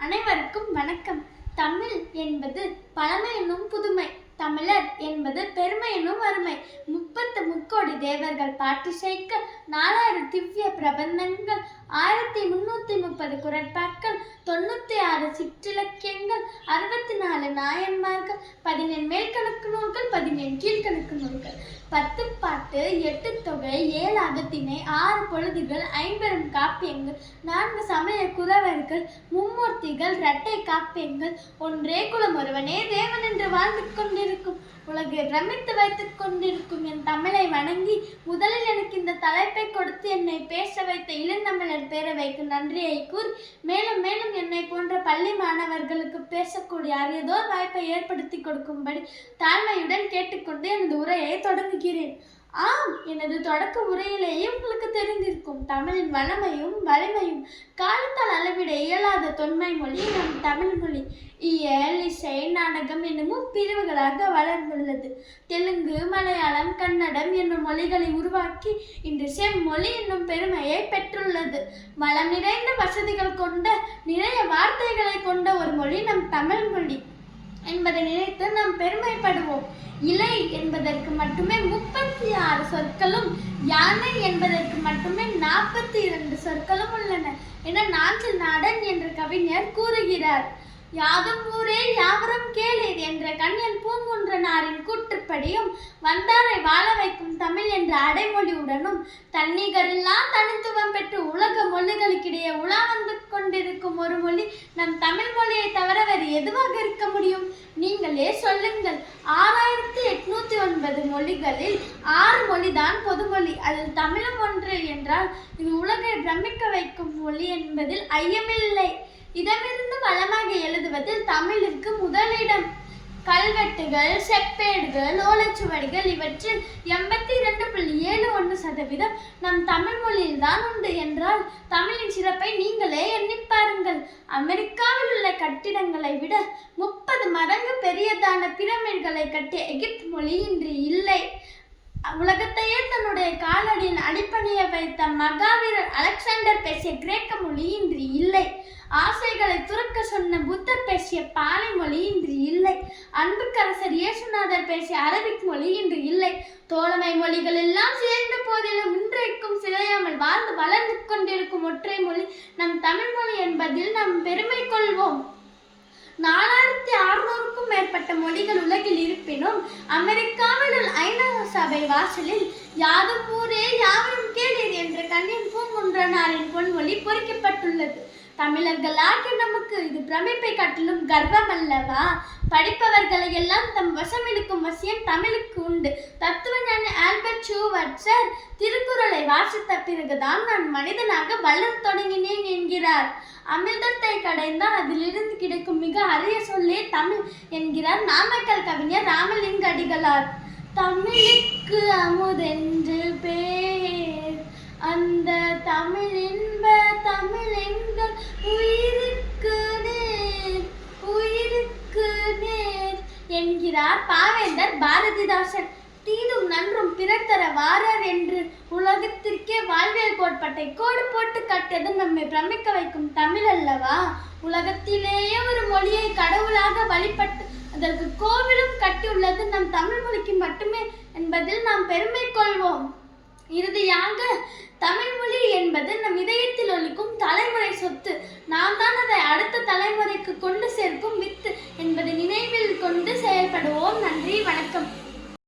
அனைவருக்கும் வணக்கம். தமிழ் என்பது பழமை என்னும் புதுமை, தமிழர் என்பது பெருமை என்னும் அருமை. 30 முக்கோடி தேவர்கள் பாட்டு சேர்க்க 4000 திவ்ய பிரபந்தங்கள், 1330 குறட்பாக்கள், 96 சிற்றிலக்கியங்கள், 64 நாயன்மார்கள், 17 மேல்கணக்கு நூல்கள், 17 கீழ்கணக்கு நூல்கள், 10 பாட்டு, 8 தொகை, 7 அகத்திணை, 6 பொழுதுகள், 50 காப்பியங்கள், 4 சமய குறவர்கள், மும்மூர்த்திகள், இரட்டை காப்பியங்கள், ஒன்றே குலம் ஒருவனே தேவன் என்று வாழ்ந்து கொண்டிருக்கும், உலகை பிரமித்து வைத்துக் கொண்டிருக்கும் என் தமிழை வணங்கி முதலில் எனக்கு இந்த தலைப்பை கொடுத்து என்னை பேச வைத்த இளந்தமிழர் பேரவைக்கு நன்றியை கூறி, மேலும் மேலும் என்னை போன்ற பள்ளி மாணவர்களுக்கு பேசக்கூடிய அரியதோர் வாய்ப்பை ஏற்படுத்தி கொடுக்கும்படி தாழ்மையுடன் கேட்டுக்கொண்டு எனது உரையை தொடங்குகிறேன். ஆம், எனது தொடக்க உரையிலேயே உங்களுக்கு தெரிந்திருக்கும். தமிழின் வளமையும் வலிமையும் காலத்தால் அளவிட இயலாத தொன்மை மொழி நம் தமிழ் மொழி. இயல், இசை, நாடகம் என்னும் பிரிவுகளாக வளர்ந்துள்ளது. தெலுங்கு, மலையாளம், கன்னடம் என்னும் மொழிகளை உருவாக்கி இன்று செம்மொழி என்னும் பெருமையை பெற்றுள்ளது. வளம் நிறைந்த வசதிகள் கொண்ட, நிறைய வார்த்தைகளை கொண்ட ஒரு மொழி நம் தமிழ் மொழி என்பதை நினைத்து நாம் பெருமைப்படுவோம். இலை என்பதற்கு மட்டுமே 36 சொற்களும், யானை என்பதற்கு மட்டுமே 42 சொற்களும் உள்ளன என நாஞ்சில் நாடன் என்ற கவிஞர் கூறுகிறார். யாதும் ஊரே யாவரும் கேளீர் என்ற கண்ணியன் பூங்குன்றனாரின் கூற்றுப்படியும், வந்தாரை வாழ வைக்கும் தமிழ் என்ற அடைமொழியுடனும் தன்னிகரில்லா தனித்துவம் பெற்று உலக மொழிகளுக்கிடையே உலா வந்து கொண்டிருக்கும் ஒரு மொழி நம் தமிழ் மொழியை தவிர வேறு எதுவாக இருக்க முடியும்? நீங்களே சொல்லுங்கள். 6809 மொழிகளில் 6 மொழிதான் பொதுமொழி. அதில் தமிழும் ஒன்று என்றால் இது உலகை பிரமிக்க வைக்கும் மொழி என்பதில் ஐயமில்லை. இடமிருந்து வளமாக எழுதுவதில் தமிழுக்கு முதலிடம். கல்வெட்டுகள், செப்பேடுகள், ஓலைச்சுவடிகள் இவற்றில் 82.71% நம் தமிழ் மொழியில்தான் உண்டு என்றால் தமிழின் சிறப்பை நீங்களே எண்ணி பாருங்கள். அமெரிக்காவில் உள்ள கட்டிடங்களை விட 30 மடங்கு பெரியதான பிரமிடுகளை கட்டிய எகிப்து மொழி இன்று இல்லை. உலகத்தையே தன்னுடைய காலடியில் அடிப்பணிய வைத்த மகாவீரர் அலெக்சாண்டர் பேசிய கிரேக்க மொழி இன்று இல்லை. ஆசைகளை துறக்க சொன்ன புத்தர் பேசிய பாலை மொழி இன்று இல்லை. அன்புக்கரசர் இயேசுநாதர் பேசிய அரபிக் மொழி இன்று இல்லை. தோழமை மொழிகள் எல்லாம் சிதைந்த போதிலும் இன்றைக்கும் சிதையாமல் வாழ்ந்து வளர்ந்து கொண்டிருக்கும் ஒற்றை மொழி நம் தமிழ் மொழி என்பதில் நாம் பெருமை கொள்வோம். 4600க்கும் மேற்பட்ட மொழிகள் உலகில் இருப்பினும் அமெரிக்காவில் உள்ள ஐநா சபை வாசலில் யாதும் ஊரே யாவரும் கேளீர் என்ற கண்ணியன் பூங்குன்றனாரின் பொன்மொழி பொறிக்கப்பட்டுள்ளது. தமிழர்களாகிய நமக்கு இது பிரமிப்பை காட்டிலும் கர்வம் அல்லவா? படிப்பவர்களை எல்லாம் தம் வசம் இழுக்கும் வசியம் தமிழுக்கு உண்டு. தத்துவஞானி ஆல்பர்ட் ஷூவர்ட்சர் திருக்குறளை வாசித்த பிறகுதான் நான் மனிதனாக வளரத் தொடங்கினேன் என்கிறார். அமிர்தத்தை கடைந்தால் அதிலிருந்து கிடைக்கும் மிக அரிய சொல்லே தமிழ் என்கிறார் நாமக்கல் கவிஞர் ராமலிங்க அடிகளார். தமிழுக்கு அமுதென்று பேர், அந்த தமிழின்ப தமிழெங்கள் உயிருக்கு நேர், உயிருக்கு நேர் என்கிறார் பாவேந்தர் பாரதிதாசன். தீதும் நன்றும் பிறர் தர வாரர் என்று உலகத்திற்கே வாழ்வியல் கோட்பாட்டை கோடு போட்டு காட்டியது நம்மை பிரமிக்க வைக்கும் தமிழ் அல்லவா? உலகத்திலேயே ஒரு மொழியை கடவுளாக வழிபட்டு அதற்கு கோவிலும் கட்டியுள்ளது நம் தமிழ் மொழிக்கு மட்டுமே என்பதில் நாம் பெருமை கொள்வோம். இறுதியாக தமிழ் மொழி என்பது நம் இதயத்தில் ஒலிக்கும் தலைமுறை சொத்து. நாம் தான் அதை அடுத்த தலைமுறைக்கு கொண்டு சேர்க்கும் வித்து என்பதை